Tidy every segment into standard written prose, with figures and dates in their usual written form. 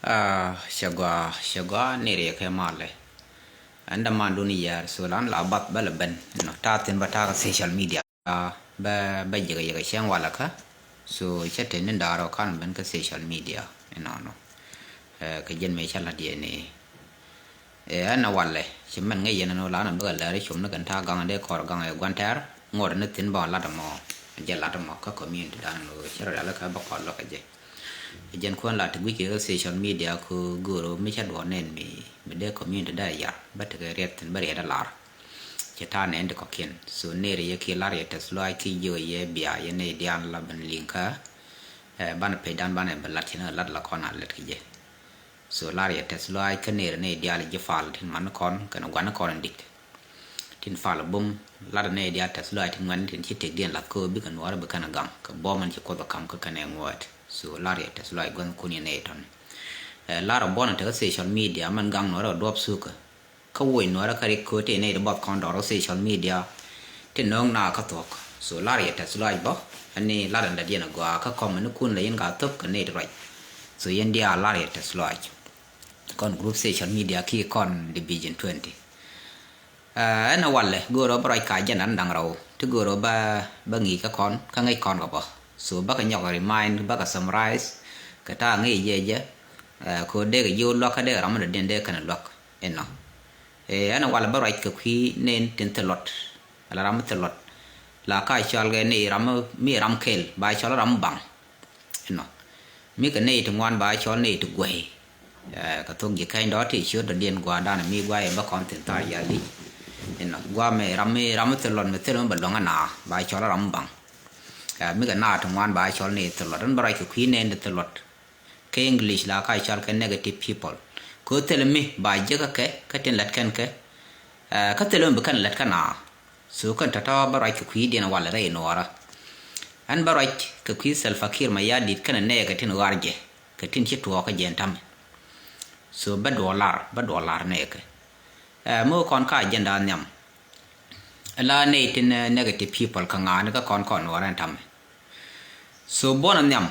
Shagwa nere ke male anda manduni yar solan la bat bala ben no tatin bata social media ba yega shan wala ka so chete nin daro kan ben ka social media no ka jen me chala die ne ana walle chimman ngai yana no la na ba la ri chum na kan ta gang de kor gang e gwantar ngor na tin ba la da mo je la da mo ka community dan no chara la ka ba ko lo ka je jen kon la tu ke social media ko goro mi cha do nen mi de community da ya bat ke ret ba re da lar che ta nen de ko ken so ne re ke lar ye tes lo ai ki yo ye bia ye ne dian la ban linka ban pe dan ban ba la tin la la kon ala ke je so lar ye tes lo ai ke ne dia le je fal tin man kon kan gwan kon dik tin fal bum la ne dia tes lo ai tin man tin chi te dien la ko bi kan war ba kan gang ka bo man chi ko ba kam ka kan ngot so lari tes lo gon kuni ne ton lara bona te social media man gang no ro dop suka ka woi no ra kare ko te ne ba kon do social media te nong na ka tok so lari tes lo ba ani lara nda dia na gwa ka kom ne kun le yin ga top ka ne right so yen dia lari tes lo kon group social media ki kon division 20 ana walle goro brai ka janan dang raw te goro ba ngi ka kon ka ngai kon ga ba so baka nyok remind baka summarize ka ta ngi je ko de ga yo lo ka de ram de den de kan lok enno ana wala ba right ka khi nen tin telot ala ram telot la ka chal ga ni ram mi ram kel ba chal ram bang enno mi ka nei to ngwan ba chal nei to gwe ka tong ge kain do ti chur de den gwa da na mi gwa e ba content ta ya li enno gwa me ram telot me telon ba longa na ba chal ram bang mi ga na to ngwan ba chol ni to lot ba ki queen and to lot ke english la ka chol ke negative people ko tel mi ba je ka tin lat kan ke ka tel mi kan lat kana so kan ta ba ki queen dina wala re no ara an ba ka queen self fakir ma ya dit kan ne ga tin warje ka tin chi to ka jentam so ba dollar ne ke mo kon ka agenda nyam la ne tin negative people ka ngana ka kon waran tam so bon nyam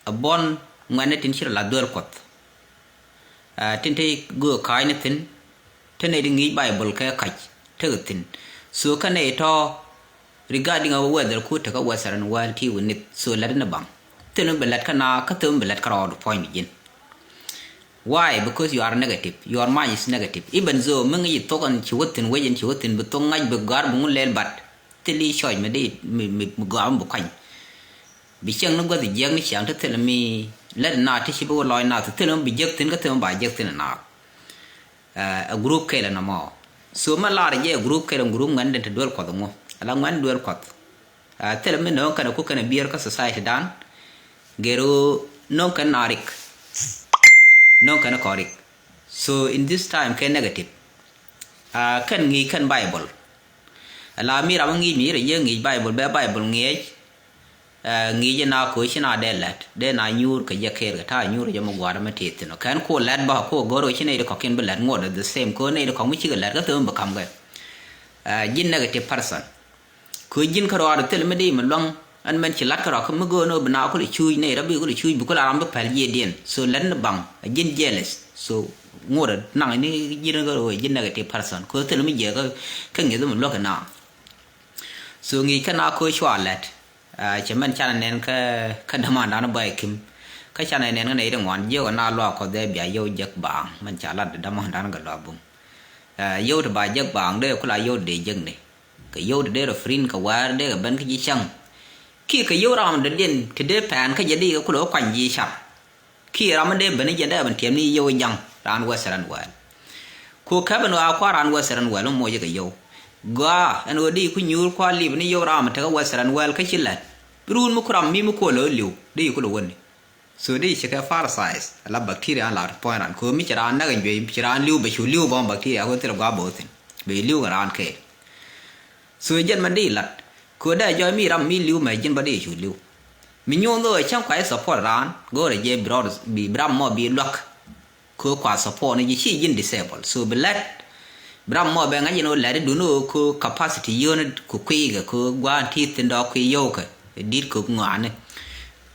a bon ngane tin shira la dor kot tin te go kai ne tin tene di ngi bible ka kaj tin so ka ne to regarding our weather ku ta ka wasaran wal ti woni so la na bang tin belat kana ka tum belat ka ro point begin why because you are negative your mind is negative even though mengi to kan chiwotin wajen chiwotin butong ngai be gar bungun lel bat tili shoy me di mi gam bu kan bi chang no gadi jang ni chang te mi let na ti shi bo loy na te lo bi jek tin ka te ba jek tin na a group ke la na mo so ma la je group ke group ngan den te dol ko mo ala ngan dol ko te mi no kana ko kana bier ka society dan gero no kan arik no kana korik so in this time ke negative kan ngi kan bible ala mi ra ngi mi re ye ngi bible be bible ngi je na ko china de let de na nyur ka je ker ta nyur je mo gwara ma tet no kan ko let ba ko goro chine de ko ken be let ngod the same ko ne de ko mi chi let ka tum ba kam ga jin negative person ko jin ka ro tel me di ma long an men chi lat ka ro ko mo go no bna ko le chui ne ra bi ko le chui bu ko la ram ba pal ye den so let na bang jin jealous so ngod nang ni jin ga ro jin negative person ko tel me je ka ngi do mo lo ka na so ngi kana ko chwa let chaman chana nen ka dama na ba kim ka chana nen ne de ngwan yo na lo ko de bia yo jak bang man chala de dama dan ga lo bum yo de ba jak bang de ko la yo de jeng ne ka yo de ro frin ka war de ban ka ji chang ki ka yo ram de den ke de pan ka je di ko lo kwan ji chap ki ram de ban je de ban tiam ni yo jang ran wa saran wa ko ka ban wa kwa ran wa saran wa lo mo je ka yo ga an odi ku nyur kwa li ni yo ram ta wa saran wa ka chilat run mu kram mi mu ko lo liu de ko lo woni so de che ka far size la bacteria la point ran ko mi chara na ga ngi chara liu be chu liu ba bacteria ko ter ga bo tin be liu ran ke so jen man di lat ko da jo mi ram mi liu me jen ba de chu liu mi nyon do chang kwa support ran go re je brothers bi bram mo bi lock ko kwa support ni chi yin disable so be let bram mo be ngani no la du no ko capacity yo ne ko kwi ga ko gwa ti tin do kwi yo ka dit ko ngane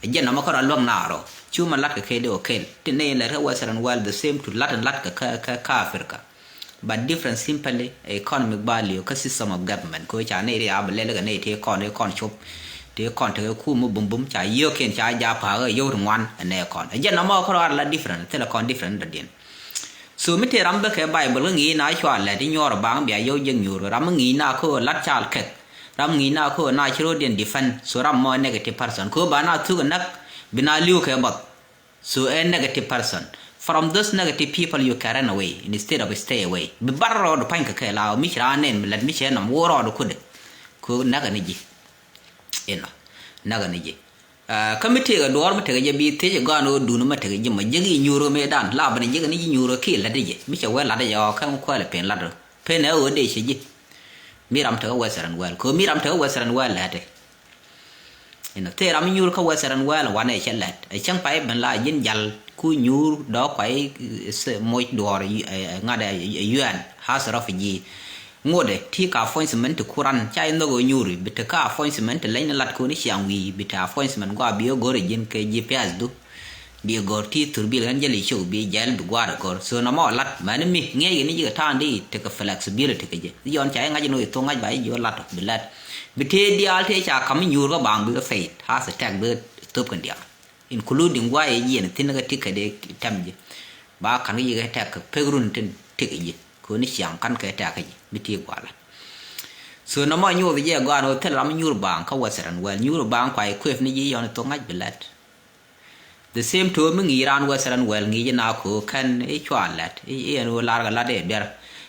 jen no makara long naro chuma lat ka kede okel tine la western world the same to lat and lat ka Africa but different simply economic value ka system of government ko cha ne ria bele ga ne te kon chop te kon te ku mu bum cha yo ken cha ja pa ga yo ngwan ne kon jen no makara la different te la kon different den so mi te rambe ke bible ngi na chwa la di nyor bang bia yo jeng nyur ram ngi na ko lat chal ke ram ngi na ko na chiro den defend so ram mo negative person ko bana tu nak bina liu ke bot so a negative person from those negative people you can run away instead of stay away be barro do panka ke la mi chra nen let mi chena woro do kude ko naga ni ji eno naga ni ji committee ga dor mate ga bi te ga no du no mate ga ma jigi nyuro me dan la bani jigi ni nyuro ke la de je mi che we la de yo kan ko le pen la do pen e o de che ji miram te western well ko miram te western well la de eno te ram nyuro ka western well wa ne che let e chang pai ban la yin jal ku nyur do kwai moy dor ngade UN has refugee ngode ti ka appointment kuran chai no go nyuri bit ka appointment lain lat ko ni siang wi bit appointment go bi go rejin ke GPS du bi go ti tur bi gan jeli show bi jel du gwar go so no mo lat man mi nge ni ji ta ndi te ka flexibility ke je yon chai ngaji no to ngaj bai jo lat bi lat bi te di al te cha kam nyur go bang bi fe has tag bi top kan dia including why yen tin ga tikade tamje ba kan yi ga tak pegrun tin tikje ko ni siang kan ka tak ji biti gwala so no ma nyu je ga no tel ram nyur bang ka western well nyur bang kwai kwef ni yi yon to ngaj bilat the same to mi iran western well ngi na ko kan e chwalat e no lar ga la de der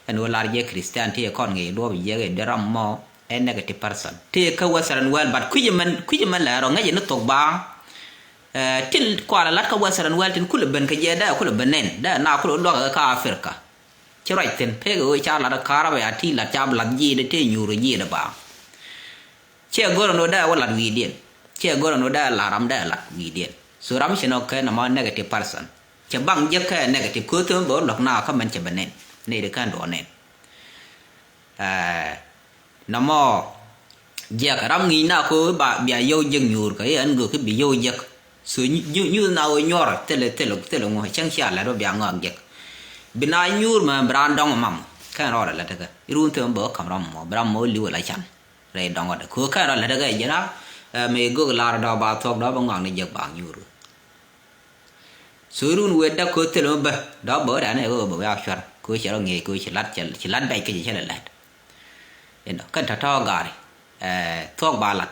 en no lar je christian te kon ngi do je ga deram mo a negative person te ka western well but kujiman la ro ngaje no to bang til kwala lat ka western well tin kul ben ka je da kul benen da na kul do ka Africa ci right ten pe go cha la da kara ba ti la cha la ji de te nyuru ji da ba che goro no da wala wi den che goro no da la ram da la wi den so ram shi no ka na ma negative person che bang je ka negative ko to bo lok na ka man che benen ne de kan do nen na mo je ka ram ngi na ko ba bia yo jeng nyur ka en go ke bi yo je so như nào nhor tele ngo chang chia la do bia ngak gek bina nyur ma bran dong mam kan ro la daga irun te mbo kamram mo bram mo liu la chan re dong da ko kan ro la daga jena me go la da ba thok da ba ngang ni jek ba nyur so irun we da ko tele ba da bo da ne go ba ya char ko che ro nge ko che lat bai ke che la lat eno kan ta to ga thok ba lat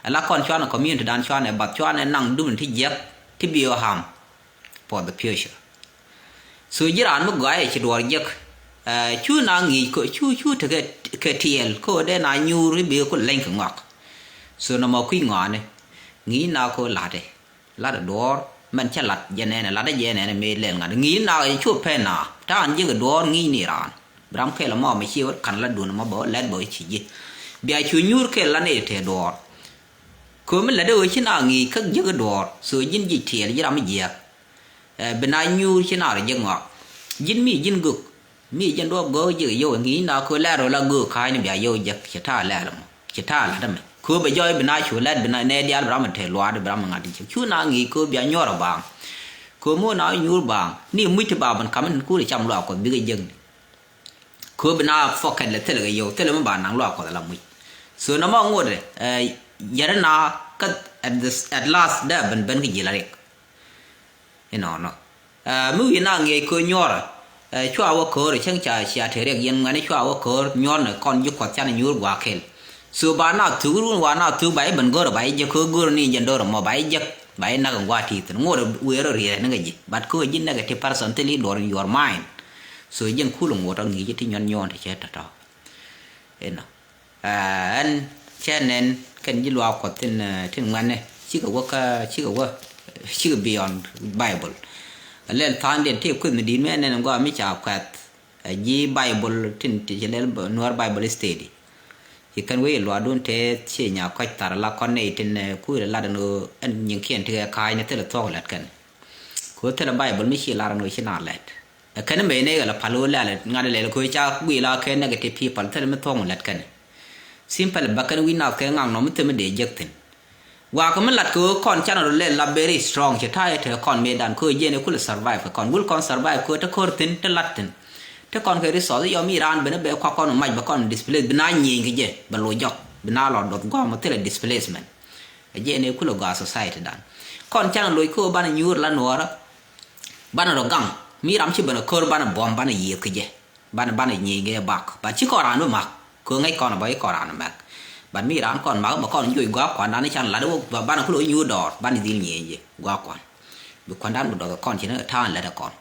la kon chwana community dan chwana bat chwana nang dun ti jek ti bio ham for the future so jiran mu ga e chi do jek chu na ngi ko chu te ke tiel ko de na nyu ri bi ko len ko ngak so na mo kwi ngane ngi na ko la de dor man cha lat je ne la de je ne me len ngad ngi na e chu pe na ta an je dor ngi ni ran bram ke la mo me chi kan la dun mo bo let bo chi ji bia chu nyur ke la ne te dor ko mi la do chi na ngi ka je ga dor so jin ji tie ji ram ji bina nyu chi na re je ngak jin mi jin guk mi jin do go je yo ngi na ko la ro la go khai ni bia yo je chi ta la la chi ta la da me ko be joy bina chu la bina ne dia ram te lwa de ram nga di chu na ngi ko bia nyo ra bang ko mo na nyu bang ni mu ti ba ban kam ku le cham lwa ko bi ga jeng ko bina fokan le te le yo te le ma ba nang lwa ko la mu so na ma ngode yara na ka at last da ban ki jila rek no mu ina nge ko nyora chwa wa ko re chang cha sia the rek yen ngani chwa wa ko nyor na kon ju ko chan nyur wa kel so ba na tu ru wa na tu bai ban go bai je ko go ni jen do mo bai je bai na ga wa ti tu ngor we ro ri na ga ji but ko jin na ga ti person te li do your mind so jen ku lu ngor ngi ji ti nyon nyon te che ta to no an chenen kan ji lwa ko tin ngane chi ga beyond bible len tan den te ku mi din me ne ngo mi cha kwat ji bible tin ti le nor bible study ki kan we lwa don te che nya ko tar la kon ne tin ku la da no en nyin kien te kai ne te la to lat kan ko te la bible mi chi la no chi na let kan me ne ga la palo la ngade le ko cha wi la ke negative people te me to lat kan simple bakan wi na ke ngang no mte me de jekten ว่าก็มันหลัดคือคอนชาโนเล่นลาเบรี่สตรองจะท้ายเธอคอนเมดันคือเย็นคุล survive คอนวุลคอน survive คือถ้าคอร์ตินถ้าลัดตินถ้าคอนเคยรีสอร์ทยอมมีร้านเป็นแบบข้อคอนไม่แบบคอนดิสเพลย์เป็นนายยิงกันเย่บรรลุยกเป็นนายหลอดดอกก้อนมาเท่าไร displacement เย็นคุลกา society ดันคอนชาโนลุยคือบ้านยูร์ละนัวระบ้านเรากังมีรำชิบันคอร์บ้านบอมบ้านยีกันเย่บ้านยิงกันบักบ้านชิคอรานไม่มักคือไงคอนบ่อยคอรานมักบันมีร้านก่อนมาบอกก่อนอยู่กว่าก่อนนั้นฉันหลังว่าบ้านคุณอยู่ดอดบ้านดีนี่ยี่กว่าก่อนบุคคลด้านบุดดอกก่อนฉันท่านแล้วก่อน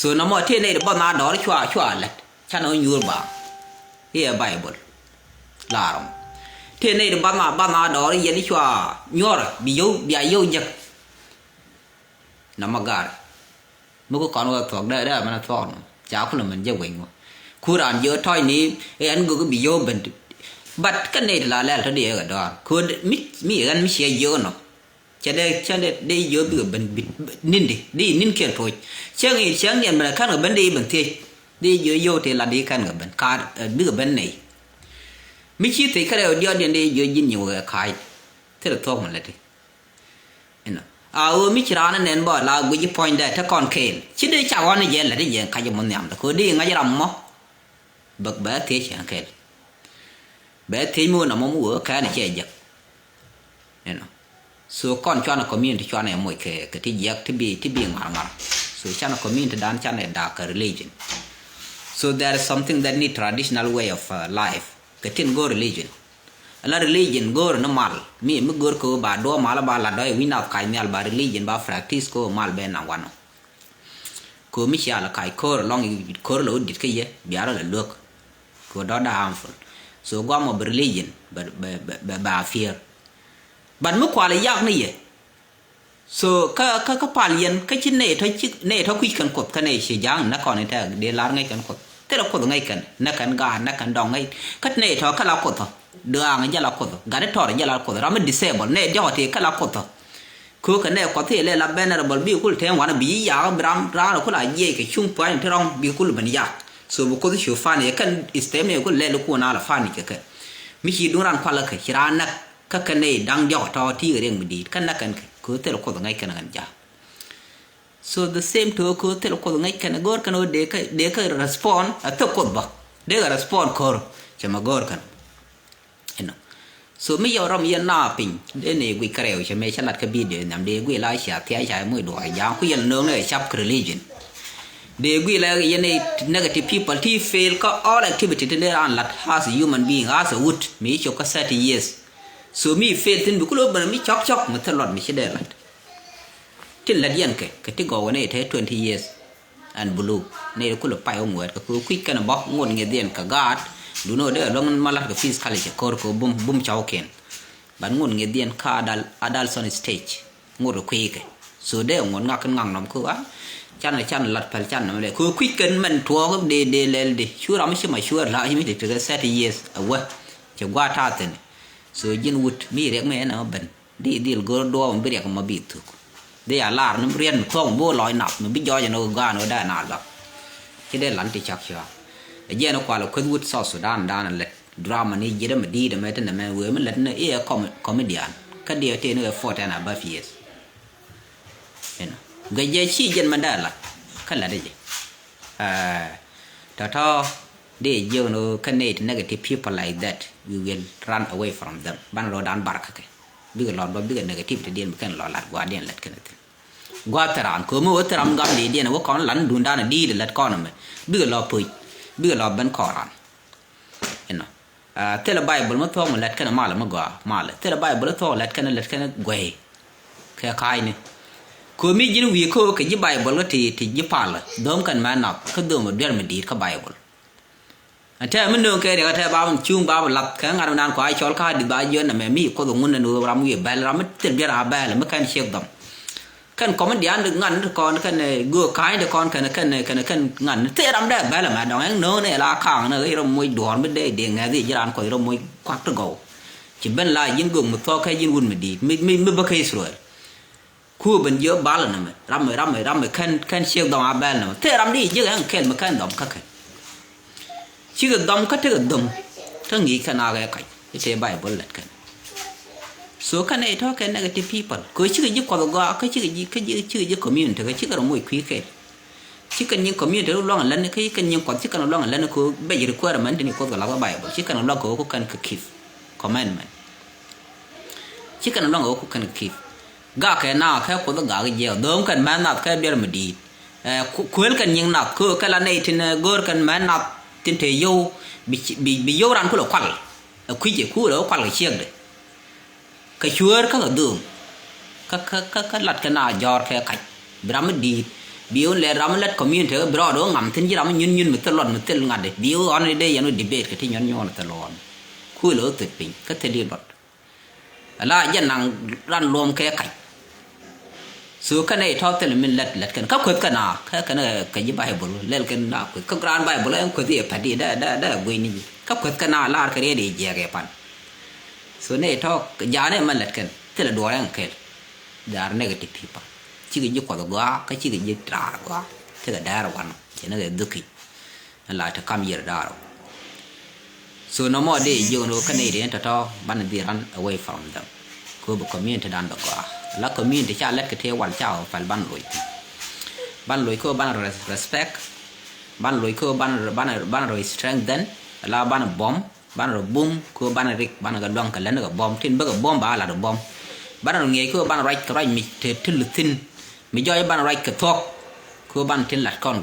ส่วนน้ำมันที่ในบ้านนาดอชัวเลยฉันเอาอยู่บ้าเฮียไบเบิลลาร์มที่ในบ้านนาดอยันชัวยัวบิโยจักน้ำมันการเมื่อก่อนเราถอดได้มันถอดจ้าคนมันจะวิ่งคูรานเยอะถ้อยนี้ไอ้อันกูก็บิโยเป็นบัดกันในลาแล้วท่าเดียวกันดอคือมีกันไม่เสียเยอะเนาะจะได้เยอะแบบนินดินินเขียนถอยเชื่อเนี่ยมันขั้นกับบันดีบางทีดีเยอะที่ละดีขั้นกับบันคาดดื้อบันไหนไม่คิดถึงแค่เดียวเดียวเยอะยินอยู่กับใครที่เราท้องมันเลยทีเนาะไม่คิดร้านนั้นบ่เรากูจะพอยได้ถ้าก่อนเคนคิดได้จากวันนี้เย็นเลยที่เย็นใครจะมันยำแต่คือดีงั้นจะรำมั้งบักเบสที่เชียงเคนแบบที่มูนมันมัวแค่นี้เจ๊ยักเนี่ยนะส่วนก่อนชาวนาคอมมิวนิตี้ชาวนาไม่เคยก็ที่ยักที่บีงาส่วนชาวนาคอมมิวนิตี้ด้านชาวนาดาร์ก religion so there is something that need traditional way of life ก็ที่go religion แล้ว religion go นั่นมาลมีมึง go ก็บาดมาลบาลาดอยวินาศใครเนี่ยบา religion บา practice ก็มาลเป็นวันก็ไม่ใช่ละใครก็ลองก็รู้ดิดก็เยอะบิอาร์เลยเลือกก็ด้า harmful so gua mau religion ba fear ban mu kwa le yak ni ye so ka palian ka chin ne tho kui kan kot ka ne shi jang na kon ta de lar ngai kan kot te la kot ngai kan na kan ga na kan dong ngai kat ne tho ka la kot tho de ang ja la kot ga de tho ja la kot ra me disable ne jo te ka la kot tho ku ka ne ko te le la venerable bi kul ten wan bi ya bram ra ko la ye ke chung pa ni rong bi kul ban ya so bu ko shi fani kan isteme ko le ko na la fani ke mi shi duran kwala ke kirana ka kane dang jo to ti reng mi kan na kan ko te ko ngai kan kan ja so the same to ko te ko ngai kan gor kan de ka respond to ko ba de ka respond ko chama gor kan eno so mi yo rom yan na pin de ne gui kareo che me chalat ka bi de nam de gui la sha thia cha mu do ya ku yan nong ne chap religion they will negative peopleที่ fail ก็ all activity ที่ได้อ่านหลัก as a human being as a wood มีชกก็30 years so มี fail ที่บุคคลมันมีช็อกมันตลอดไม่ใช่ได้หลักที่ละเดียนก็ที่ก่อวันนี้เท่20 years and blue ในกุลไปองค์เวทก็คือคุยกันบอกงดเงี้ยเดียนกับกาดดูโน่เด้อลงมาลัดกับ physicality ก็คือบุ้มเจ้าเคนบันงดเงี้ยเดียนค่าadolescent stage งดคุยกัน so เด้องดงักกันงังน้ำคือว่าจันหลัดพันจันนั่นเลยคือคุยกันมันทัวร์ก็เดลดิชัวร์เราไม่ใช่มาชัวร์ละยังไม่ถึง30 years เอาวะจะว่าท่าเต้นส่วนยินวุฒิมีเรียกแม่นะมันดีลก็ดัวมันไม่เรียกมาบีบถูกเดี๋ยวลาร์น้ำเรียนท่องบัวลอยหนับมันไม่ย่อยจะโนกานได้นานหรอกจะได้หลังที่ชักชัวเย็นกว่าเราคุยวุฒิซอสุดด้านนั่นแหละดราม่านี้ยังไม่ดีแต่ไม่ตั้งแต่แม่เว้ยมันเล่นเนี่ยคอมเมดี้ก็เดียวเท่เนี่ย40 and above yearsก็ยังชี้ยันมันได้ละขั้นละได้แต่ถ้าได้ยินconnect negative people like that we will run away from them บ้านเราด้านบาร์กบิกหลอดบิก negative ที่เดียนกันหลอดหลัดกว่าเดียนหลัดกันนั่นกว่าตรางคือเมื่อตรางกันเดียนว่าก่อนหลังดูด้านดีหลัดก่อนนั่นบิกหลอดปุยบิกหลอดเป็นคอรันเห็นไหมเทเลไบเบิลมันท้องมันหลัดกันมาแล้วมันกว่ามาเลยเทเลไบเบิลท้องหลัดกันกวยแค่ใครเนี่ยคือมีจินวีเขาก็ยิบไบเบิลก็ที่ยิบพาเลยดมกันมาหนักก็ดมเดือนมันดีก็ไบเบิลแต่มันดูแค่เดี๋ยวแต่บ้ามันชุ่มบ้ามันหลับแค่งานนานกว่าไอ้ชอลข้าดีบ้าเยอะนะแม่มีก็ต้องเงินนูรามีเบลรามีเต็มเบียร์หาเบลไม่แค่เชี่ยวดมแค่คอมเมดี้อันดึงงานก่อนแค่กัวขายเดี๋ยวก่อนแค่งานเท่รำได้เบลมาดองเองโน่เนี่ยลาข้างเนี่ยเราไม่ดอนไม่ได้เดี๋ยวไงที่ร้านก็เราไม่ควักตะโกจิเป็นลายยิงกุ่มมันท้อแค่ยิงวุ่นไม่ดีไม่เคยสวยคู่เป็นเยอะบ้าเลยนะมันรำแค่เชี่ยวดองอาเบลนะเท่รำดีเยอะแค่มาแค่ดมแค่ชื่อดมก็เท่ดมทั้งนี้ขนาดไงที่ใช้ใบบอลเล็ดกัน so kan ai talk negative people ko chi ji ko go ka chi ji community ka chi ka mo ku ke chi kan yin community lo ngan lan ka kan yin ko chi kan lo ngan lan ko be requirement ni ko ga la bible chi kan lo ko kan ka keep commandment chi kan lo ko kan keep ga ka na ka ko ga ga je dom kan man na ka ber medi kuel kan yin na ko ka la nei tin gor kan man na tin te yo bi yo ran ko lo kwal ku je ku lo kwal ga chiek de ka chuer ka ga dum ka lat ka na jor ka ka bram di biu le ram let community bro do ngam tin ji ram nyun mit lon mit tel ngade biu on de yanu debate ka ti nyon ta lon ku lo te pin ka te di lot ala jan nang ran lom ka ka so ka nei talk tel min let kan ka ka na ka ji bible lel kan na ka gran bible en ko di pa di da gui ni ka na la ka re de je ga pan so nei talk ja ne man let kan tel do ran ke dar negative people chi ji ko ga ka chi ji tra ga te ga dar wan che na ga duki la ta kam yer dar so no more day you know Canadian to ban di run away from them ko bu community dan ga la community cha let ka te wan cha fal ban loi ko ban respect ban loi ko ban strengthen la ban bomb ban boom ko ban rik ban ga don ka len ga bomb tin ba ga bomb ba la do bomb ban nge ko ban right mi te tin mi joy ban right ka tok ko ban tin lat kon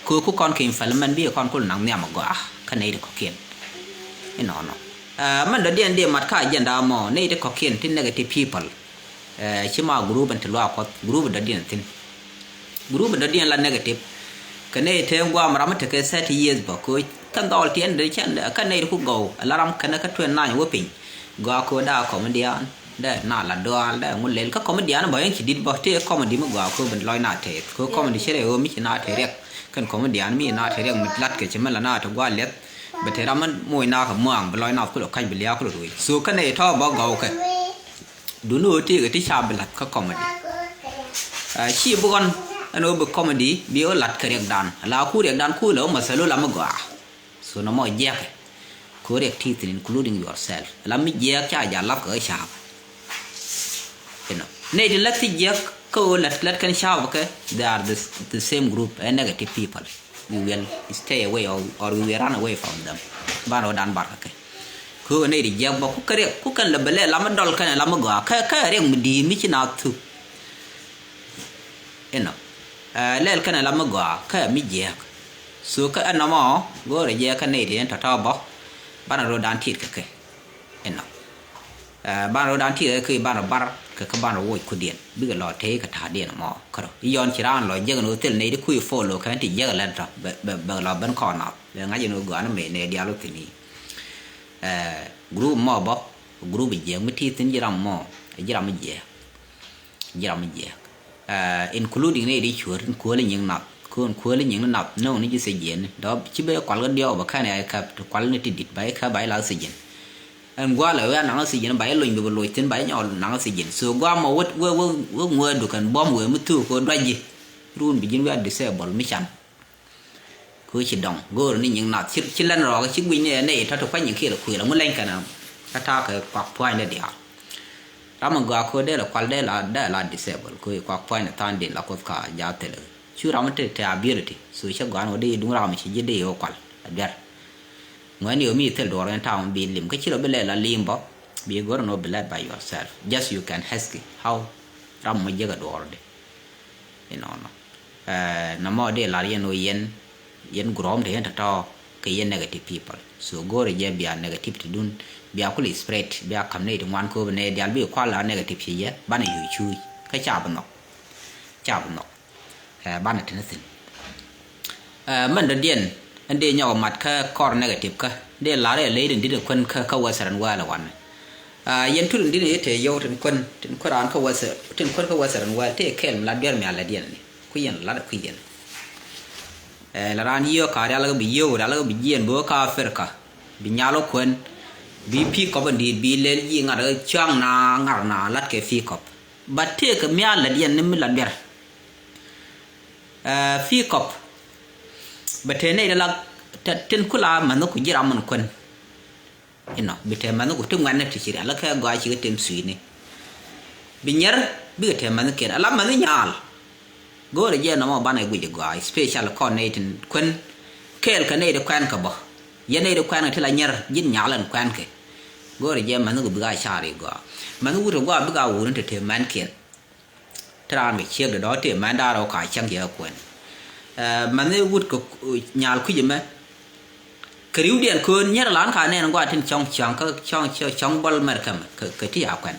ko kon ke fal man bi kon ko nang ne ma go ka nei de ko kien no man da den de mat ka agenda mo nei de ko kien tin negative people chima group an tlo ko group da den tin group da den la negative ka nei te ngwa maram te ke 30 years ba ko kan dol tien de chan ka nei ku go alaram kana ka 29 wo pin go ko da comedian da na la doal da ngul lel ka comedian ba yan kidit ba te comedy ma go ko ben loy na te ko comedy chere o mi na te rek kan comedian mi na te rek mit lat ke chima la na to gwa let ba te raman moy na ka muang ba loy na ko kan bi lia ko do so ka nei tho ba go ka du no ti ga ti cha ba lat ka comedy chi bu gon ano bu comedy bi o lat ka rek dan la ku rek dan ku lo ma salo la ma go so no mo je ka ko rek ti including yourself la mi je cha ja la ka cha nei de lati je ko lat kan cha ka they are the same group and negative people we will stay away or we will run away from them ba ro dan bar ka ko nei de je ba ku kan la bele la ma dol kan la ma go ka rek mi di mi na tu lel kan la ma go ka mi je so ka anamo go re je ka nei de ta ba ba ro dan tit ka ke ba ro dan tit ka ba ro bar ka ban ro ku dien bi ga lo te ka ta dien mo ka ro yon chiran lo je no tel nei de ku follow kan ti je la ta ba lo ban ko na le nga je no go na me ne dia lo tini group mo bo group je mi ti tin jiram mo jiram je including nei di chur ko le nying na ko le nying na no ni ji se jen do chi be kwal ga dio ba ka ne ka kwal ni ti dit ba ka ba la se jen en gwa la ya na se jen ba lo ngi lo tin ba nya na se jen so gwa mo wo ngwe du kan bom we mutu ko doji run bi jin wa disable mi chan ko chi dong go ni nying na chi lan ro chi wi ne ne ta to fa nying ki la ku la mu len kana ta ka kwak point ne dia ram gwa ko de la kwal de la disable ko kwak point ne tan de la ko ka ja te le chu ram te ability so che gwa no de du ram chi je de yo kwal der ngani o mi tel do ran ta on bi lim ka chi ro bele la lim bo bi go no bele by yourself just you can ask how ram ma je ga do de no na mo de la yen o yen grom de ta to ka yen negative people so go re je bi negative ti dun bi akul spread bi akam ne de wan ko ne dial bi kwala negative ye bana yu chu ka cha ba no bana tin man da dien ande nyaw mat ka kor negative ka de la re le din de kun ka wasaran wala wan yen tu din de te yo tin kun ran ka wasaran wala te kel la der mi ala dien ni ku yen la ku yen la ran yo ka ala bi yo ala bi yen bo ka afrika bi nyalo kun bi pi ko ban di bi le yi ngara chang na ngar na lat ke fi ko ba te ka mi ala dien ni mi la der fi ko ba te ne la tin kula man ko jira man kun ino bite man ko tum ngane ti ala ka go ci tem suini bi nyer bi te man ke ala man nyal go re je no mo bana guje go special coordinating kun kel ka ne de kwan ka bo ye ne de kwan ti la nyer jin nyalan kwan ke go re je man ko bi ga shari go man ko to go bi ga wu te man ke tra mi che de do te man da ro ka chang ye kwen man ne wut ko nyal ku je ma kriu điện kun nhớ lán cả nên qua trên trong trong bal mer kam cái ti à quen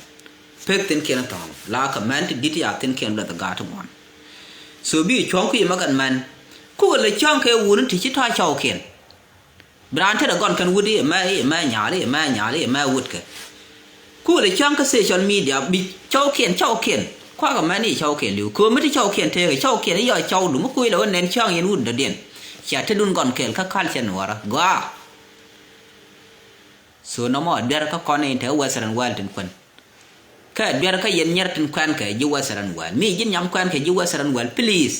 pek tin kian tong la comment dit ya tin kian la ga to mon so bi chong ku ma gan man ku le chong ke wun ti chi tha chau kian bran the da gon kan wudi ma nya le ma wud ke ku le chong ka social media bi chau kian kwa ga man ni chau kian liu ku ma ti chau kian the chau kian yo chau du ma ku le nen chong yin wud da den cha te dun gon kel ka kal chen wara gwa so no mo der ka kon inte western world tin kun ka der ka yen nyer tin kwan ka ju western world mi jin nyam kwan ka ju western world please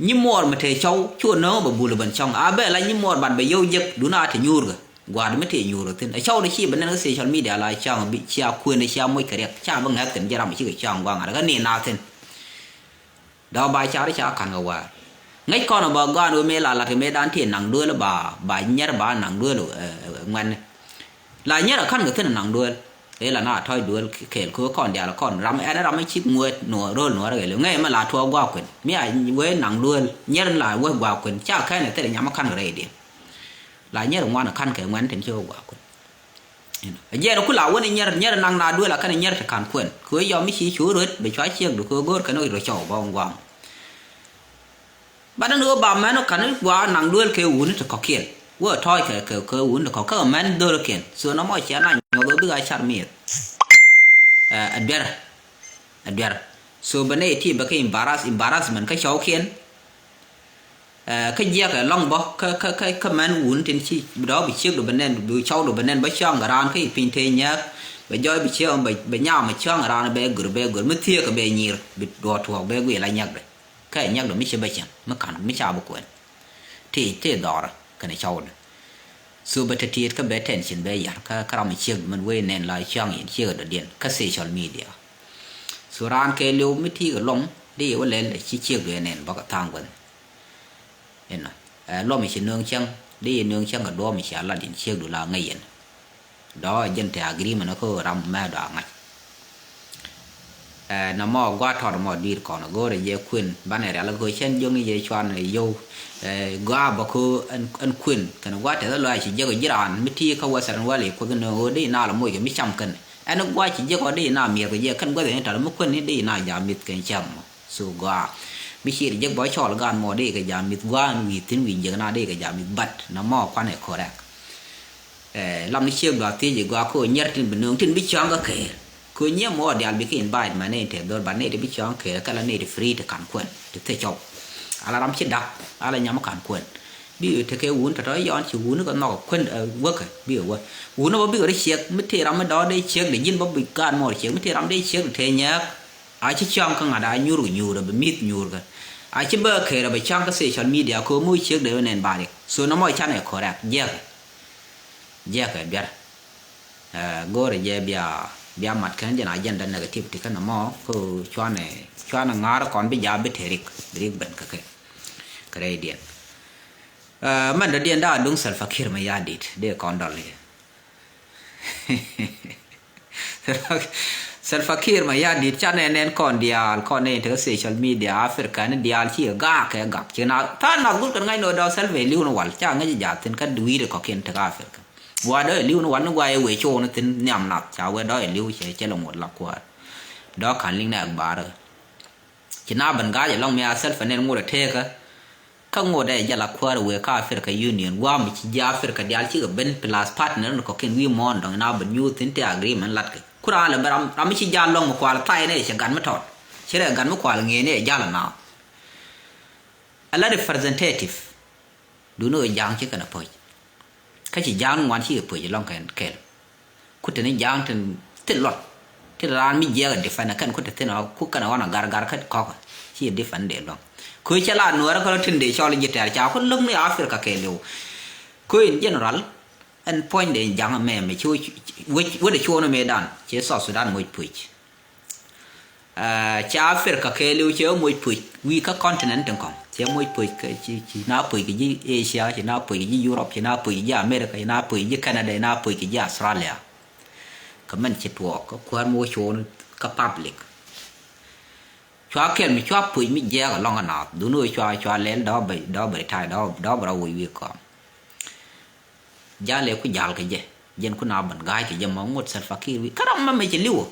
nyi mor ma te chaw chu no ba bulu ban chong a be la nyi mor ban be yo yek du na te nyur ga gwa de me te nyur tin a chaw de chi ban na social media la chang bi chia ku ne chia moi ka rek cha ba ngat tin jaram chi ka chang wa ga ni na tin da ba cha ri cha kan ga wa ngay con bà gan ôi mẹ là cái mẹ đan thiền nặng đuôi là bà nhớ bà nặng đuôi rồi ngoan là nhớ là khăn cái thân nặng đuôi đấy là nó thôi đuôi kể cứ còn đẻ là còn rắm em nó rắm mấy chip mua nửa rồi nửa rồi ngay mà là thua qua quyền mẹ với nặng đuôi nhớ là với qua quyền cha cái này tên là nhắm khăn cái đi là nhớ là ngoan là khăn cái ngoan thì chưa qua quyền giờ nó cứ lão quên nhớ là nặng là đuôi là cái này nhớ là khăn quyền cứ do mấy xí chú rồi bị chói chiêng được cứ gốt cái nó rồi chầu vòng vòng bạn nữa bà mẹ nó cắn quá nặng đuôi kêu uống nó có kiện vừa thôi kêu uống nó có cái mẹ đôi kiện xưa nó mọi chuyện này nó đối với ai chặt miệt adbiar so bên này thì cái embarrassment cái cháu kiện cái gì cái long bó cái mẹ uống trên chi đó bị chiếc đồ bên này bị cháu đồ bên này bắt chong ran cái pin thế nhá bây giờ bị chiếc bị nhau mà chong ran bé gửi mất thiệt cái bé nhiều bị đọt thuộc bé quỷ lại nhắc đấy cái nhắc được mấy chế bây giờ mới cản mấy chào bực quên thì thế đó cái này cháu này số bây giờ thì cái bé tension bây giờ cái làm mấy chiếc mình quên nên lại chăng hiện chiếc ở điện cái social media số ran cái liu mấy thi cái lông đi ở lên để chỉ chiếc rồi nên bao cái thang quên nên là lo mấy chiếc nương chăng đi nương chăng ở đó mấy chiếc là điện chiếc được là ngay hiện đó dân thì agree mà nó có làm mẹ đó ngay nó mò qua thọ mò đi còn nó go để về khuyên ban này là go chen dương như vậy cho này vô qua bao cô anh khuyên cái nó qua thế là chỉ giờ cái giàn mấy thi không qua sẵn qua liền qua cái nó đi nào là mỗi cái mấy trăm cân anh nó qua chỉ giờ có đi nào miệt cái giờ khăn qua thì trả nó khuyên đi nào giảm miệt cái chậm số qua mấy khi giờ bỏ cho là gan mò đi cái giảm miệt qua vì tính vì giờ nào đi cái giảm miệt bật nó mò qua này correct làm cái chiếc đó thì giờ qua cô nhớ trên bên đường trên biết chọn cái kề cứ nhớ mua để ăn bị cái invite mà này thì đôi bạn này để biết chọn kể cái là này để free để cản quên để thấy chọc ala làm chết đặc ala nhắm cản quên bị thì cái uống thật đấy do chỉ uống nó còn nọ quên work bị ở uống nó bị ở đây chiếc mới thì làm cái đó đây chiếc để nhìn bao bị can một chiếc mới thì làm đây chiếc để thấy nhớ ai chỉ chọn cái ngà đá nhur rồi bị mít nhur cái ai chỉ bơ kể là bị chọn cái social media có mỗi chiếc để nên bài số nó mọi chăn này correct yeah cái biết go rồi yeah bia mặt cái gì này dân đàn negative thì cái nó mò cứ cho này ngã còn bây giờ biết thiệt bệnh cái này điện mình đã điện đã đúng self fakir mà ya dit để con đó liền self fakir mà ya dit cho nên con này thì social media Africa nên dial chỉ gà cái gặp chứ nào ta nào cũng cần ngay nội đó self value nó hoàn cha ngay giờ tin cái đuôi được có kiện thực Africa qua đó lưu nó quán nó quay về chỗ nó tin nhầm nạp cháu qua đó lưu sẽ là một lạc qua đó khả linh này bà rồi chỉ na bằng gái long mẹ self phải nên mua được thế cơ không ngồi đây giờ lạc qua rồi cả Africa Union qua mình chỉ ra Africa đi chỉ ở bên plus partner nó có cái vi món đó na bên you tin te agreement lát cái kura là làm chỉ ra long một qua là tay này sẽ gắn mất thọt chỉ là gắn mất qua là nghe này ra là nào a lot of representative đủ nơi giang chứ cần là phải cái chỉ giang ngoan chỉ ở phía long cái cút này giang trên tiết lót tiết là mi giang để phải là cái cút tiết nào cút cái nào nó gar cái khó chỉ để phải để long cuối chả là nữa nó có tin để cho lên dịch trẻ cháu có lưng này Africa cái liu cuối in general anh point đến giang mẹ chui với để chua nó mẹ đàn chế South Sudan môi bụi cha Africa cái lưu chế môi bụi vì các continent đang còn chế môi bụi cái chỉ nào bụi cái gì Asia chỉ nào bụi cái gì Europe chỉ nào bụi cái gì America chỉ nào bụi cái gì Canada nào bụi cái gì Australia cái mình chỉ thuộc có quan môi chua cái public chua cái mình chua bụi mình dễ cái long nào đúng rồi chua lên đó bởi thay đó bảo vui còn giá lệ của giàu cái gì dân của nào bằng gai cái gì mà ngột sạch fakir cái đó mà mấy chỉ liu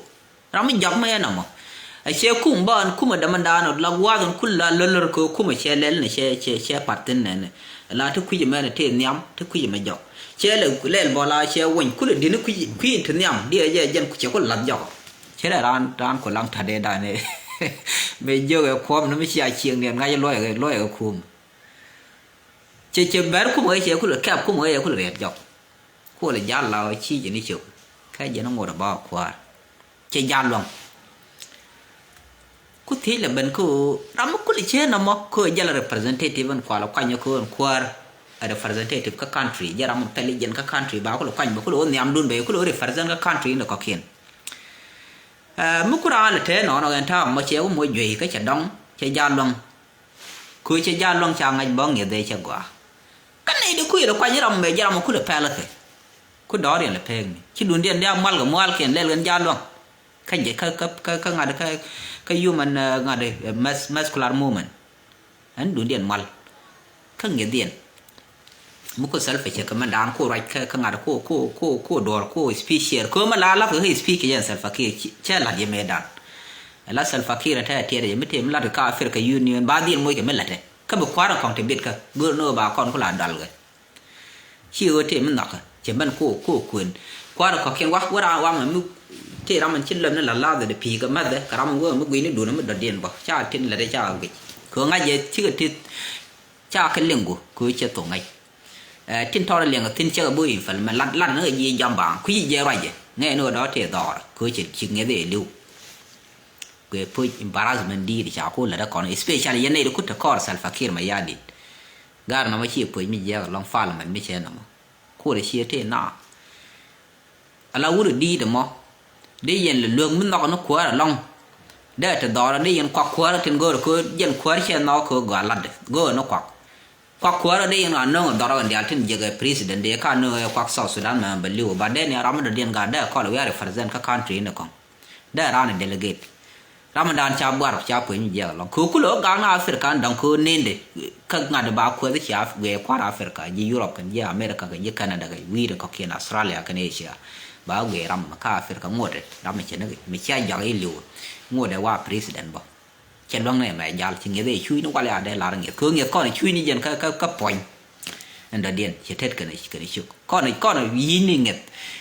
đó mới giàu mấy nào mà ai xe cũng bạn cũng mà đâm đàn nó là quá rồi cũng là lơ cũng mà xe lên này xe patin này là thứ quý gì mà thế nhắm thứ quý gì mà giàu xe là lên bỏ la xe quanh cũng là đi nó quý thứ nhắm đi ở dân cũng chỉ có làm giàu xe là ran của làm thật đấy này bây giờ cái khóm nó mới xe chiêng liền ngay lôi cái khóm chế bé cũng mới chế cũng là kẹp cũng mới cũng là đẹp dọc cũng là giá là chi gì đi chịu cái gì nó ngồi ở bao qua chế giá luôn cũng thế là bên cô làm cũng là chế nó mà cô giá là representative bên qua là quan nhau cô qua representative các country giá là một intelligent các country bao cô là quan bao cô là niệm đun bể cô là represent các country là có khiên mức cô ra là thế nó người ta mà chế cũng mỗi gì cái chả đóng chế giá luôn cô chế giá luôn chàng ngày bao nhiêu đây chả qua cái này được quy là quay như lòng mày ra một khu được phe là thế khu đó thì là phe chứ đun điện đeo mal của mal kiện lên gần gian luôn cái gì cái ngài được cái human ngài được muscular movement anh đun điện mal cái nghĩa điện một cái self phải cái mình đang cô right cái ngài được cô đồ cô species cô mà là cái speak cái self cái che là gì mấy đàn là self cái là thế thì mới thêm là được cái Africa Union ba điện mỗi cái mới là thế cái bộ khóa là còn thể biết cái bữa nữa bà con có là đal cái chưa thì mình nọc chỉ mình cô quyền qua được có kiện quá ra mà mức thì ra mình chín lần nó là la để pì cái mắt đấy cả mình vừa mức quý nó đủ nó mới đợt điện bảo cha tin là để cha cái cứ ngay vậy chứ thì cha cái liền của cứ chơi tổ ngay tin thọ là liền cái tin chơi bùi phải mà lăn nó gì giam bảng quý gì vậy vậy nghe nữa đó thì đỏ cứ chỉ nghe để lưu cái point embarrassment đi thì cháu cô là đã còn especially hiện nay nó cũng được coi Salva Kiir mà gia đình gar nó mới chỉ point mình giờ long pha là mình mới chơi nó mà cô để chia thế nào là u được đi được mà đi yên là lương mình nó quá là long để từ đó là đi yên quá là trên go rồi yên quá chơi nó cứ gọi là go nó quá là đi yên là nó đó là dia trên giờ president dia kan nó quá South Sudan mà believe but then ya Ramadan dia ga da call we are represent ka country nó còn da ran delegate Ramadan cha bar cha pui mi ya long ku lo ga na Africa dan ko nende ka nga da ba ko da cha we kwa Africa ji Europe kan ya America kan ya Canada ga we da ko ken Australia kan Asia ba we ram ka Africa ngode ram me chen mi cha ya i lu ngode wa president ba chen long ne ma ya chi nge de chui no kwa la de la nge ko nge ko ni chui ni jen ka point and the den che tet kan chu ko ni yi ni nge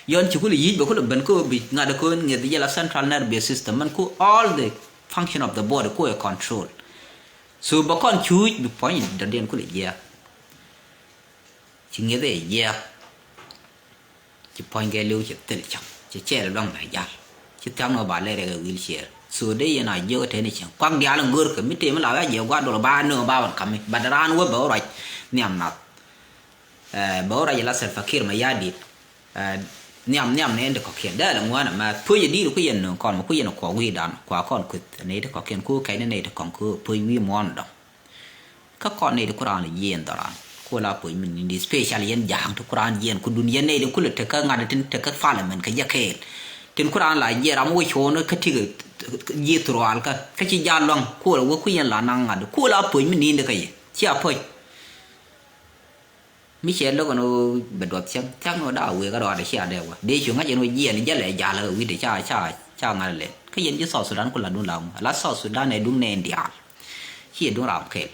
yon chu ku yi ba ko ben ko bi nga da ko nge de la central nervous system man ko all the function of the body ko control so ba kon chu bi point the den ko le ya chi nge de ya chi point ge lu chi tel chang chi che la dong ba ya chi tam no ba le de wheelchair so de yana yo te ni chang kwang dia la ngur ka mi te ma la ya je kwa do ba no ba ban kam ba daran wo ba right niam na bảo ra là Salva Kiir mà gia đi nhầm này được có kiện đó là ngoan mà phơi đi được cái gì nữa còn một cái gì nó có quy đàn quá còn cái này được có kiện cô cái này được còn cô phơi vi mòn đó các con này được Quran là yên đó là cô là phơi mình đi special yên dạng được Quran yên cô dunia này được cô là cái ngành trên cái pha là mình cái giá kẹt trên Quran là yên làm ngôi chỗ nó cái gì gì tural cái gì gian long cô là cô yên là năng ngành cô là phơi mình đi được cái gì chỉ là phơi mi che lo no bedot chắc nó đã we cái đó để chia đều để chúng ngay nó gì này lại giả là we để cha ngay lên cái gì South Sudan cũng là đúng lòng là South Sudan này đúng nền địa chỉ đúng lòng kệ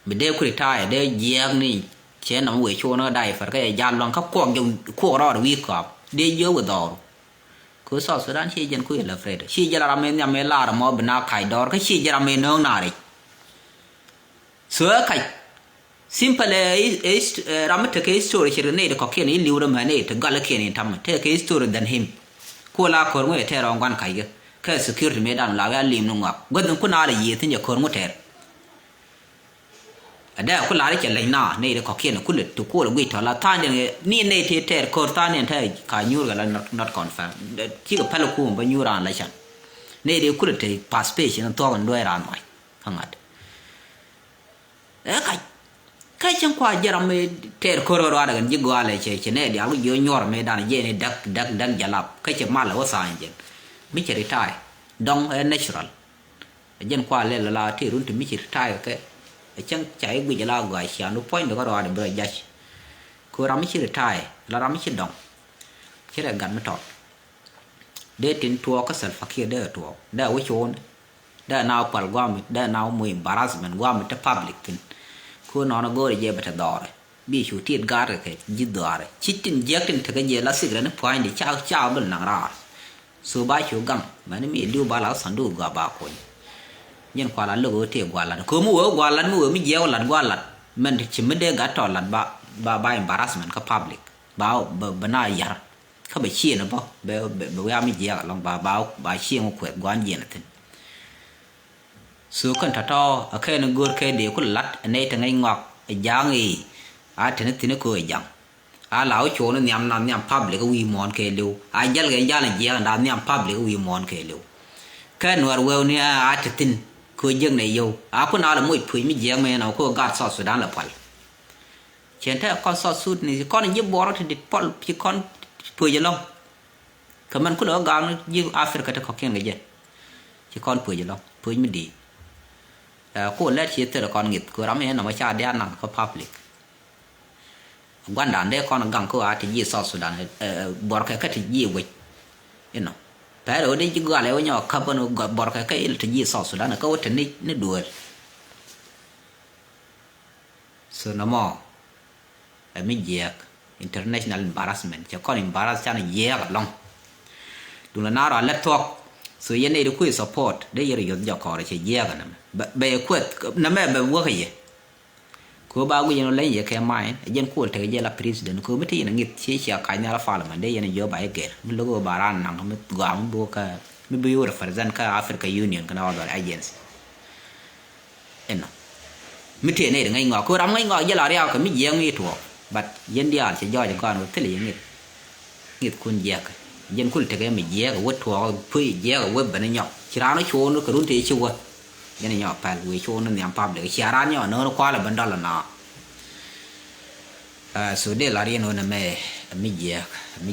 mình đều cứ thay để giang này che nó we cho nó đại phải cái gian lòng khắp quang dùng khu đó we cọp để dơ vào đó cứ South Sudan chỉ dân cứ là phải chỉ giờ là mình làm là mà bên nào khai đó cái chỉ giờ mình nương nào đấy sửa khai simple is ramat ke story chirne de kokken i liwra mane to gala ken tam te ke story than him ko la kor mo te ron gwan kai ke security me dan la ya lim no ngap godon kuna la yi tin je kor mo te ada ku la ke le na ne de ko kien ku le to ko le to la tan ne ni ne te te ko tan ne te ka nyur ga la not confirm ki ko palo ku ba nyura la chan ne de ku le te participation to ban do ran mai hangat kai chan kwa jaram me ter ko ro ada gan jigo ale che ne dia lu yo nyor me dan je ne dak jalap kai che mal wa sa njen mi che ritai dong natural jen kwa le la ti run ti mi che ritai ke chẳng chạy bây giờ là gọi xe nó point được rồi để bây giờ cô làm cái retire là làm cái đồng cái là gần mới trọt để tin tua cái sản phẩm để tua để ở chỗ để nào phải qua mình để nào mùi embarrassment qua mình cho public tin cô nó gọi để bắt đầu rồi bị chủ tiết gar cái gì đó rồi chỉ tin giác tin thực cái gì là sự nó point để chao bên nàng ra số ba chủ găng mà nó bị lưu ba lão sản đủ gà ba coi nhân qua là lừa thì qua là cứ mua mi gieo là qua là mình chỉ mới để gạt tròn là ba embarrassment cái public bao bên này giờเขาไปเชี่ยนะบ่แบบมีเจียลองบ่าเชี่ยงขวดกวนเย็นtinสู้กันถ้าต่อแค่นึงกูแค่เดียวกูลัดอันนี้ทั้งไงงอกยังอีถึงกูยังlão chỗ nó nhằm public cái uy mòn cái liu giờ cái giờ là จียงnhằm public cái uy mòn cái liu cái nồi quẹo này tin cô dân này yêu cô nào là mỗi phơi mi giang mày nào cô gạt sọt Sudan là phải chuyện thế con sọt sút này con này giúp bỏ thì Paul thì con phơi gì long cái mình cứ đó gang như Africa thì có cái gì thì con phơi gì long phơi mi đi cô lấy chỉ từ con nghịch cô làm này nó mới cha đẻ năng có public quan đàn đấy con gang cô thì gì sọt Sudan bỏ cái thì gì vậy you know tại rồi đi chứ gọi lại với nhau khắp nó gọi bỏ cái là gì sọt Sudan nó có thể nó đùa so nó mò mình giặc international embarrassment cho con embarrass cho nó giặc long đúng là nó rồi lật thuộc so yên này được quy support để giờ rồi giờ có để giặc nè bề quét nó mẹ bề vua cái gì cô ba cái nó lấy gì cái mai dân cô thấy giờ là president cô mới thấy nó nghịch chỉ cái nhà là phải mà đây giờ giờ bài kể mình logo baran năng mình gọi mình bua cái mình bua represent cái Africa Union cái nào đó agency em nó mình thấy này ngay ngõ cô đóng ngay ngõ giờ là đeo cái mình giang nghe thuộc but dân đi ăn sẽ do cho con thế là nghịch quân giặc dân cô thấy cái mình giặc cái quất thuộc phui giặc cái quất bên nhọc chỉ ra nó chôn nó cái run thì chua cái này nhỏ phải quỳ chôn nó nhắm pam để xả ra nhỏ nó qua là bên đó là nó số đây là riêng nó mẹ mi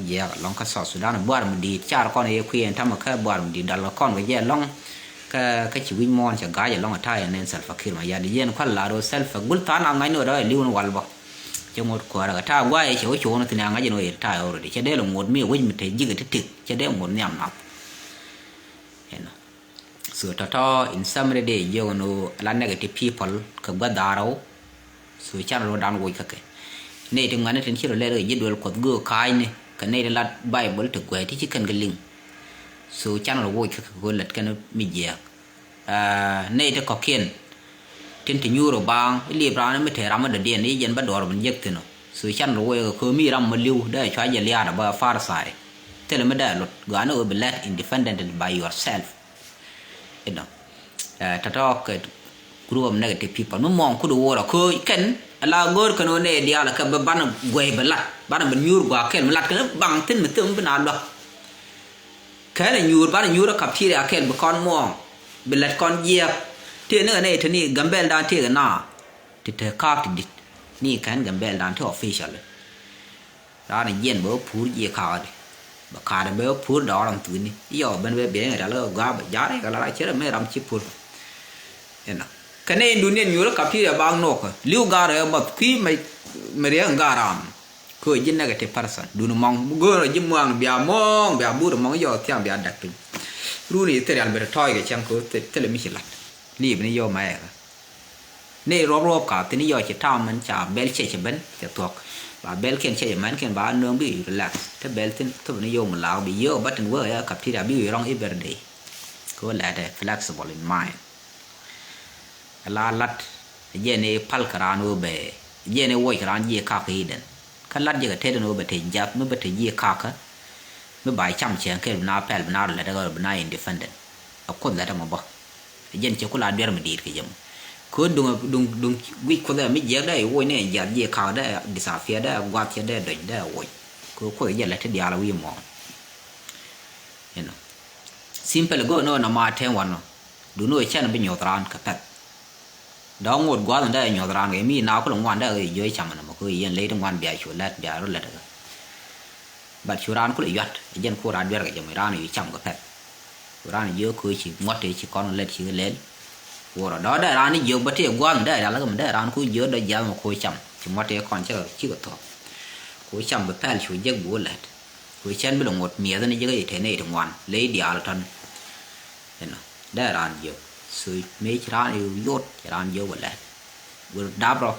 giặc long cái sọt Sudan nó bỏ mình đi cha con này khuyên thằng mà cái bỏ mình đi đặt là con cái gì long cái chỉ win mon chẳng gái long ở Thái nên self fakir mà giờ đi dân khoan là rồi self gul tan ang ngay nữa đó liu nó walbo cho một quả là ta quay chỗ chỗ nó thì nàng cái gì nó Thái rồi để cho đây là một mi win mình thấy gì cái thực cho đây một nhầm nào so tata in summary de yo no la negative people ka badaro so channel dan wo ka ke ne de ngane tin chiro le yidwel ko go kai ne ka ne la bible to ko ti kan galing so channel wo ka go let kan mi je ne de ko ken tin ti nyuro bang li bra ne te ram de de ne yen ba dor ban yek tino so channel wo ko mi ram ma liu da chwa je liara ba far sai tele me da lot go ana be let independent by yourself you know tata cái group negative people nó mong ku do ra ko ken ala gor kano ne dia la ka ban goy balat ban ban nyur gwa ken lat ka bang tin me tum bana do ka ne nyur ban nyur ka phi ra ken ba kon mong belat kon ye te ne te ni gambel dan te na te ka ti dit ni kan gambel dan te official da ne yen bo pur ye ka bà khá là béo phun đó làm thứ này giờ bên bên biển người ta là gà bà giá đấy cái là chết là mấy làm chip phun cái này dunia nhiều là cặp là bang nọ liu gà rồi mà khi mày đấy gà làm coi như này cái person dunia mong gỡ rồi như mong bia bút mong giờ theo bia đặc biệt lu này thế là bị thôi cái chẳng có thế là mình chỉ lặt li bên giờ mày này rop cả thế này giờ chỉ thao mình chả bel chạy bên chỉ thuộc và bel ken chạy mình ken ba nương bị relax thế bel tin thôi nó vô mình lao bị dơ bắt trên vợ cặp thì đã bị rong everyday có lẽ là flexible in mind la lat je ne pal karano be je ne wo karan je ka ka hiden kan lat je ka te no be te jap no be te je ka ka no bai cham chen ke na pel na la da ga na independent akon la da mo ba jen che kula der mi dir ke jam cứ đùng quýt có thể mới giết đấy ôi này giật gì khảo đấy disappear đấy quạt chết đấy đỉnh đấy ôi cứ có cái là thế dia là uy mong you know simple go no na ma ten one no du no chen be nyotran ka pet đó ngột quá rồi đây nyotran cái mi nào có lòng ngoan đấy dưới chăm mà cứ yên lấy đồng ngoan bia chuột lết bia rồi lết được bát churan có lợi nhuận dân khu ra bia cái chăm ra này chăm ka pet ra này dưới cứ chỉ ngót thì chỉ con lết chỉ lên của đó đây ra này dưới bát thì quan đây là cái mình đây ra nó cứ dưới đây giá mà khôi chăm chỉ ngót thì con chứ chỉ có thôi khôi chăm bị pet chuột giấc bùa lết khôi chen bị lòng ngột mía này dưới cái thế này đồng ngoan lấy bia là thânได้ร้านเยอะสุดไม่ใช่ร้านอยู่ยศร้านเยอะหมดเลยวันดับรอ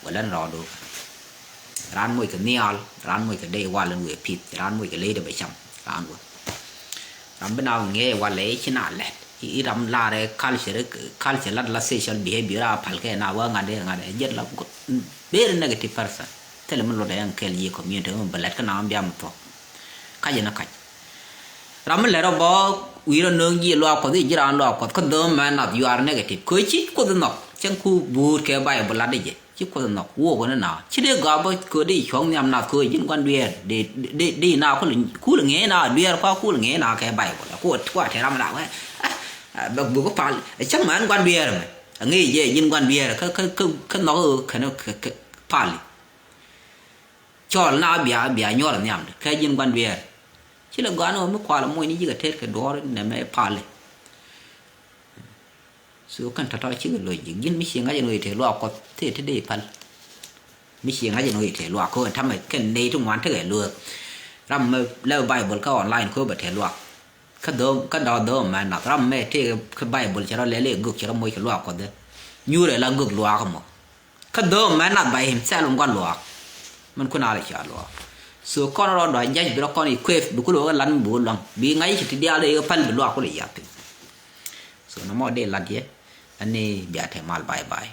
วันนั้นรอดูร้านมวยกับเนียลร้านมวยกับเดวันละหน่วยผิดร้านมวยกับเล่เดไปจำร้านวันรำเป็นเอาเงี้ยวันเล่ชนะแหละอีรำลาเรคัลเชอร์ลัดละเซชัลบีเฮบิราพัลแค่น่าว่างานเดเย็ดละก็เบรนเนกาทีฟเพอร์ซันแต่ละมันโหลดยังเคลียคอมมิวนิตี้มันบัลเลตก็น้ำยามตัวขยันนักขยันรำมันเลยเราบอกวิรนึงยี่ลวกพอดีจีรันลวกพอคนเดิมมันนับ you are negative คุยชิดคนนักจังคูบูดแค่ใบบลาได้ยังชิดคนนักวัวคนนั้นน่ะชิดเด็กกาบคุยได้ช่วงนี้มันนับคุยยินกันเวียดีน่าคนคู่หรือเงี้ยน่ะเวียร์ข้าคู่หรือเงี้ยน่ะแค่ใบหมดแล้วคู่เทรำหนักไว้แบบบุกพาจังมันกันเวียร์มั้ยงี้เย่ยินกันเวียร์เขาน้องเขาพาลิชอลน่าเบียยอดเนี่ยแค่ยินกันเวียร์chỉ là quán nó mới qua là môi ní chỉ cái thế cái đó này mới phá lên số căn thật là chỉ cái lời chỉ mấy chuyện ngay người thể loa có thế để phá mấy chuyện ngay người thể loa có thằng mày cái này trong quán thế cái lừa ram lâu Bible có online có bật thể loa cái đó mà nó ram mày thế cái Bible cho nó lấy ngược cho nó môi cái loa có đấy như là ngược loa không cái đó mà nó bài hình xe luôn con loa mình có nào để trả loa so con nó đòi nhanh bị nó con thì quê đủ cái lăn bùn lòng bị ngay chỉ đi đây phân bị loa có để giặt so nó mò đây là gì anh này bị thèm mal bye bye